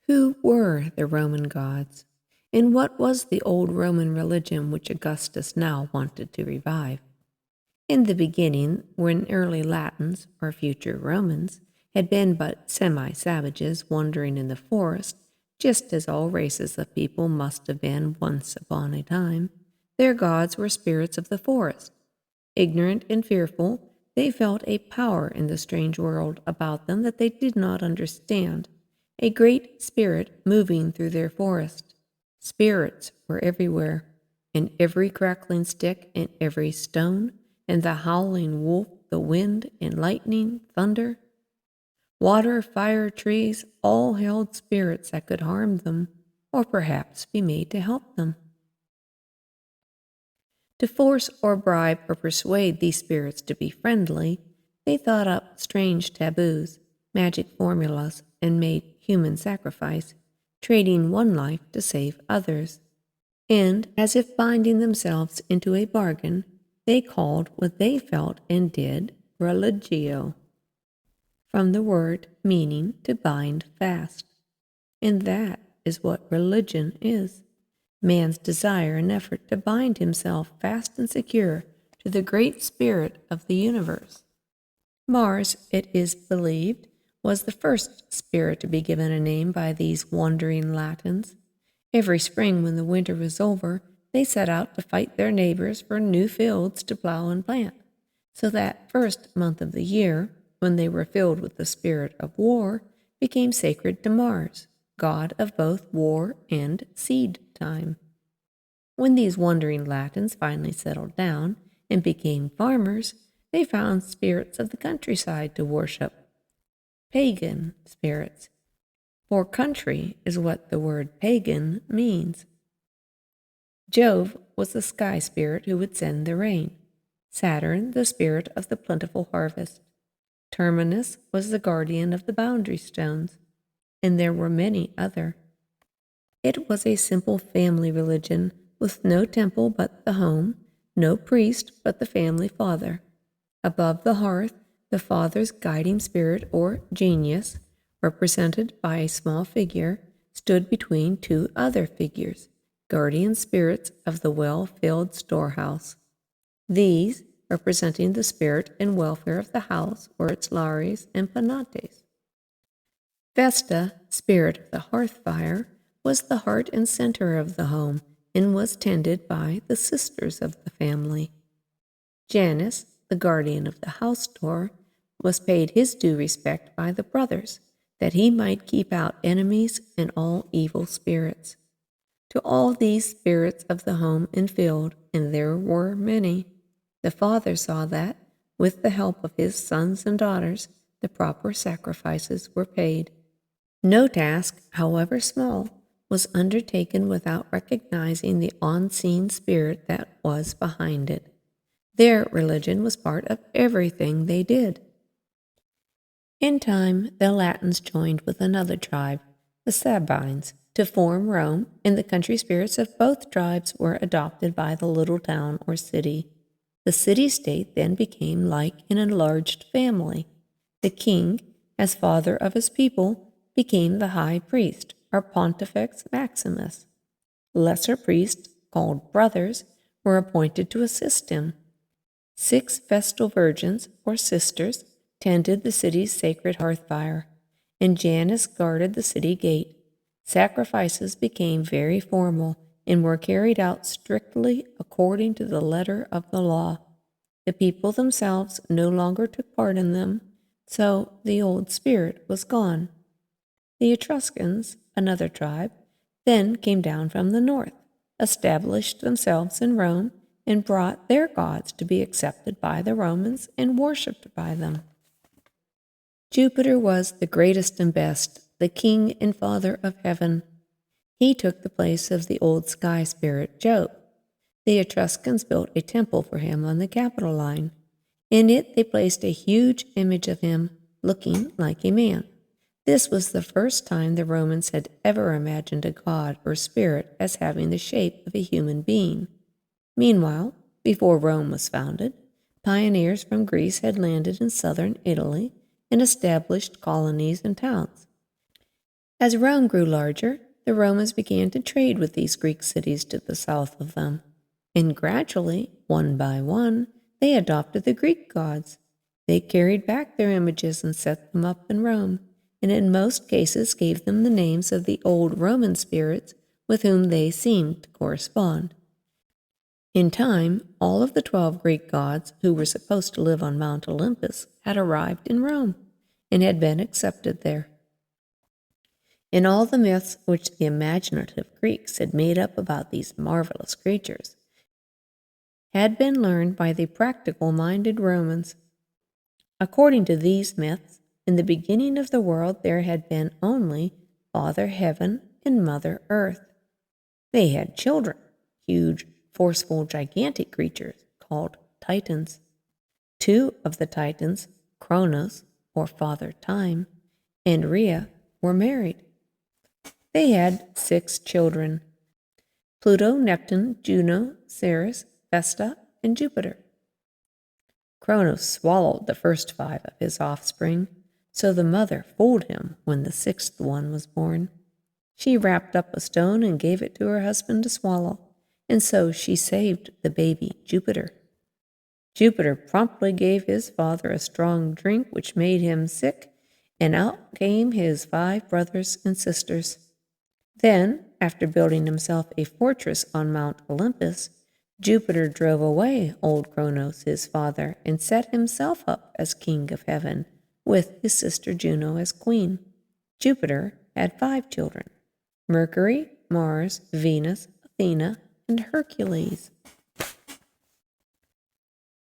Who were the Roman gods? And what was the old Roman religion which Augustus now wanted to revive? In the beginning, when early Latins, or future Romans, had been but semi-savages wandering in the forest, just as all races of people must have been once upon a time, their gods were spirits of the forest. Ignorant and fearful, they felt a power in the strange world about them that they did not understand, a great spirit moving through their forest. Spirits were everywhere, in every crackling stick and every stone, and the howling wolf, the wind and lightning, thunder. Water, fire, trees, all held spirits that could harm them, or perhaps be made to help them. To force or bribe or persuade these spirits to be friendly, they thought up strange taboos, magic formulas, and made human sacrifice, trading one life to save others. And, as if binding themselves into a bargain, they called what they felt and did religio, from the word meaning to bind fast. And that is what religion is. Man's desire and effort to bind himself fast and secure to the great spirit of the universe. Mars, it is believed, was the first spirit to be given a name by these wandering Latins. Every spring, when the winter was over, they set out to fight their neighbors for new fields to plow and plant. So that first month of the year, when they were filled with the spirit of war, became sacred to Mars, god of both war and seed time. When these wandering Latins finally settled down and became farmers, they found spirits of the countryside to worship. Pagan spirits, for country is what the word pagan means. Jove was the sky spirit who would send the rain. Saturn, the spirit of the plentiful harvest. Terminus was the guardian of the boundary stones, and there were many other. It was a simple family religion with no temple but the home, no priest but the family father. Above the hearth, the father's guiding spirit or genius, represented by a small figure, stood between two other figures, guardian spirits of the well-filled storehouse. These, representing the spirit and welfare of the house, were its lares and penates. Vesta, spirit of the hearth fire, was the heart and center of the home and was tended by the sisters of the family. Janus, the guardian of the house door, was paid his due respect by the brothers, that he might keep out enemies and all evil spirits. To all these spirits of the home and field, and there were many, the father saw that, with the help of his sons and daughters, the proper sacrifices were paid. No task, however small, was undertaken without recognizing the unseen spirit that was behind it. Their religion was part of everything they did. In time, the Latins joined with another tribe, the Sabines, to form Rome, and the country spirits of both tribes were adopted by the little town or city. The city-state then became like an enlarged family. The king, as father of his people, became the high priest, or Pontifex Maximus. Lesser priests, called brothers, were appointed to assist him. 6 Vestal virgins, or sisters, tended the city's sacred hearth fire, and Janus guarded the city gate. Sacrifices became very formal and were carried out strictly according to the letter of the law. The people themselves no longer took part in them, so the old spirit was gone. The Etruscans, another tribe, then came down from the north, established themselves in Rome, and brought their gods to be accepted by the Romans and worshipped by them. Jupiter was the greatest and best, the king and father of heaven. He took the place of the old sky spirit Jove. The Etruscans built a temple for him on the Capitoline. In it they placed a huge image of him, looking like a man. This was the first time the Romans had ever imagined a god or spirit as having the shape of a human being. Meanwhile, before Rome was founded, pioneers from Greece had landed in southern Italy and established colonies and towns. As Rome grew larger, the Romans began to trade with these Greek cities to the south of them, and gradually, one by one, they adopted the Greek gods. They carried back their images and set them up in Rome, and in most cases gave them the names of the old Roman spirits with whom they seemed to correspond. In time, all of the 12 Greek gods who were supposed to live on Mount Olympus had arrived in Rome and had been accepted there. In all the myths which the imaginative Greeks had made up about these marvelous creatures had been learned by the practical-minded Romans. According to these myths, in the beginning of the world there had been only Father Heaven and Mother Earth. They had children, huge, forceful, gigantic creatures called Titans. 2 of the Titans, Kronos, or Father Time, and Rhea, were married. They had 6 children: Pluto, Neptune, Juno, Ceres, Vesta, and Jupiter. Kronos swallowed the first 5 of his offspring, so the mother fooled him when the 6th one was born. She wrapped up a stone and gave it to her husband to swallow, and so she saved the baby Jupiter. Jupiter promptly gave his father a strong drink which made him sick, and out came his 5 brothers and sisters. Then, after building himself a fortress on Mount Olympus, Jupiter drove away old Kronos, his father, and set himself up as king of heaven, with his sister Juno as queen. Jupiter had 5 children: Mercury, Mars, Venus, Athena, and Hercules.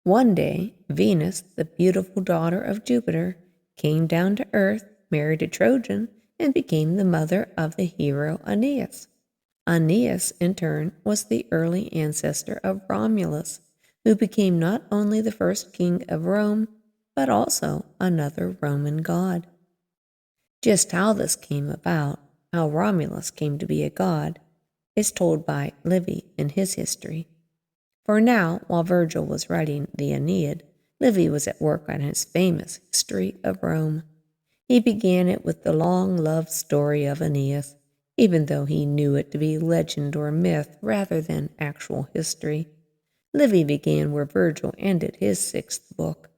One day, Venus, the beautiful daughter of Jupiter, came down to earth, married a Trojan, and became the mother of the hero Aeneas. Aeneas, in turn, was the early ancestor of Romulus, who became not only the first king of Rome, but also another Roman god. Just how this came about, how Romulus came to be a god, is told by Livy in his history. For now, while Virgil was writing the Aeneid, Livy was at work on his famous History of Rome. He began it with the long love story of Aeneas, even though he knew it to be legend or myth rather than actual history. Livy began where Virgil ended his 6th book,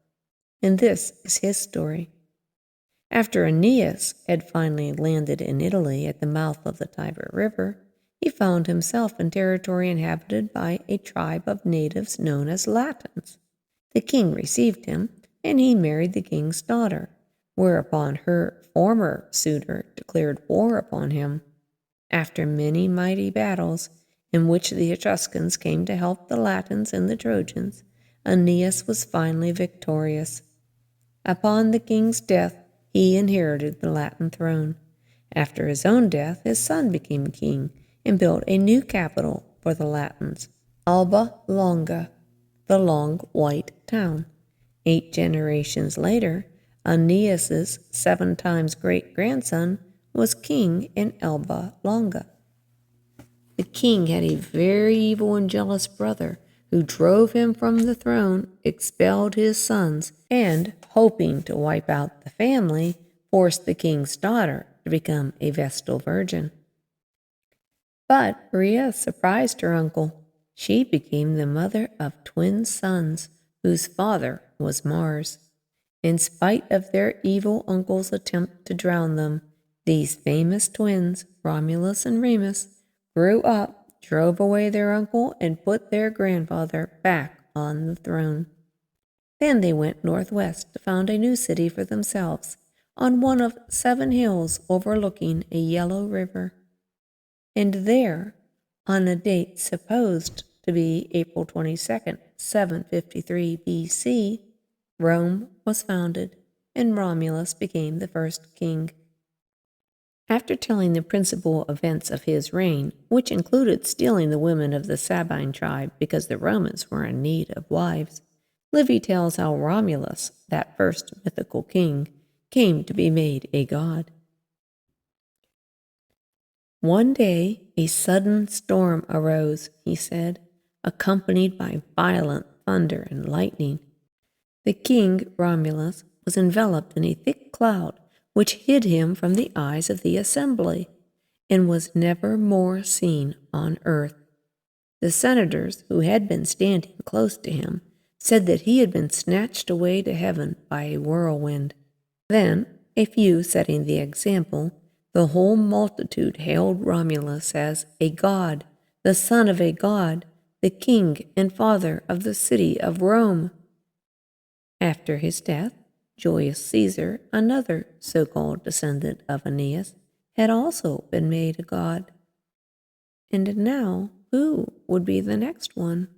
and this is his story. After Aeneas had finally landed in Italy at the mouth of the Tiber River, he found himself in territory inhabited by a tribe of natives known as Latins. The king received him, and he married the king's daughter, whereupon her former suitor declared war upon him. After many mighty battles, in which the Etruscans came to help the Latins and the Trojans, Aeneas was finally victorious. Upon the king's death, he inherited the Latin throne. After his own death, his son became king and built a new capital for the Latins, Alba Longa, the long white town. 8 generations later, Aeneas's 7 times great-grandson was king in Alba Longa. The king had a very evil and jealous brother who drove him from the throne, expelled his sons, and, hoping to wipe out the family, forced the king's daughter to become a Vestal virgin. But Rhea surprised her uncle. She became the mother of twin sons, whose father was Mars. In spite of their evil uncle's attempt to drown them, these famous twins, Romulus and Remus, grew up, drove away their uncle, and put their grandfather back on the throne. Then they went northwest to found a new city for themselves on one of 7 hills overlooking a yellow river. And there, on a date supposed to be April 22nd, 753 B.C., Rome was founded, and Romulus became the first king. After telling the principal events of his reign, which included stealing the women of the Sabine tribe because the Romans were in need of wives, Livy tells how Romulus, that first mythical king, came to be made a god. One day a sudden storm arose, he said, accompanied by violent thunder and lightning. The king, Romulus, was enveloped in a thick cloud which hid him from the eyes of the assembly, and was never more seen on earth. The senators, who had been standing close to him, said that he had been snatched away to heaven by a whirlwind. Then, a few setting the example, the whole multitude hailed Romulus as a god, the son of a god, the king and father of the city of Rome. After his death, Julius Caesar, another so-called descendant of Aeneas, had also been made a god. And now, who would be the next one?